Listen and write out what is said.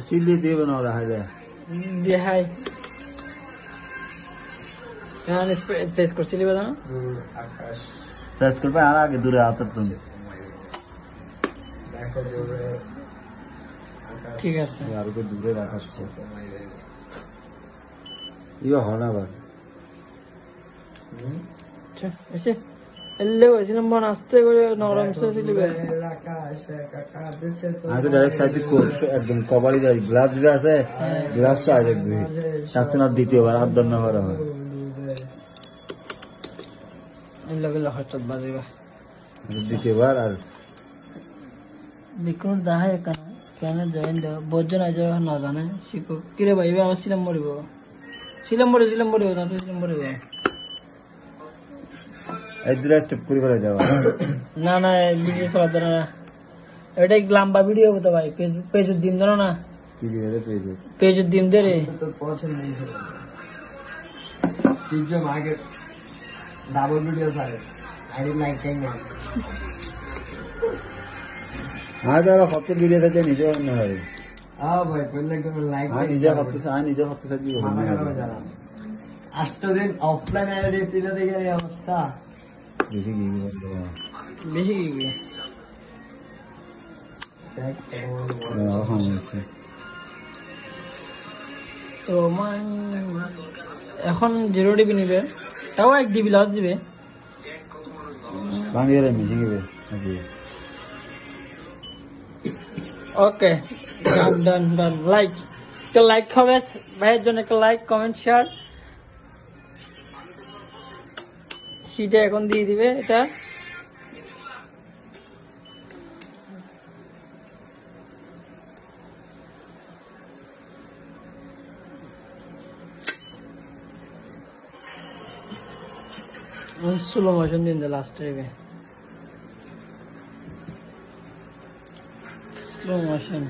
Seely দেব না ওরা হাইলে দিয়ে হাই এখন ফেস করছিলি বাজানো আকাশ ফেস করবে আর আগে দূরে আতর তুমি দেখো দূরে ঠিক আছে আর একটু দূরে রাখাস ইয়ে হয় না আবার এসে এলে হয়েছিলাম মন আসতে করে নরম ছিল আকাশ আকাশ দিচ্ছে তো আগে ডাইরেক্ট সাইড কোর্স একদম কভারই যায় গ্লাভস যে আছে গ্লাভস চাই দেখবি সাথে না দ্বিতীয়বার আর দন্ন করা হয় এই লগে হঠাৎ বাজিবা দ্বিতীয়বার আর বিক্রম দাহাই কেন কেন জয়েন দেওয়া বোঝো না যে না জানে শিখো কিরে ভাই এবার আমার সিলাম মরিব না তো সিলাম মরিব এই দুটো স্টেপ করে করে দেওয়া না না ভিডিও করা ধরে না এটা এক লম্বা ভিডিও হতো ভাই ফেসবুক পেজের দিন ধরো না কি দিবে পেজে পেজের দিন ধরে তোর পছন্দ নেই তিনজন আগে ডাবল ভিডিও সারে আইডি লাইক টাইম না আজ আর কত ভিডিও থাকে নিজে না হয় ভাই বললে একদম লাইক নিজে ভাবতে থাকি মাথা খারাপ হয়ে যাবে 8 দিন অফলাইন আইডি পিলে দেখে এই অবস্থা বেশি কি বেশি কি দেখ তো এখন 0 ডিবি নিবে তাও 1 ডিবি লস দিবে বাংলাদেশে মিটিং হবে ওকে ডান লাইক একটা লাইক হবে ভাইয়ের জন্য একটা লাইক কমেন্ট শেয়ার সেটা এখন দিয়ে দিবে এটা স্লো মোশন দিন দে লাস্ট টাইমে স্লো মোশন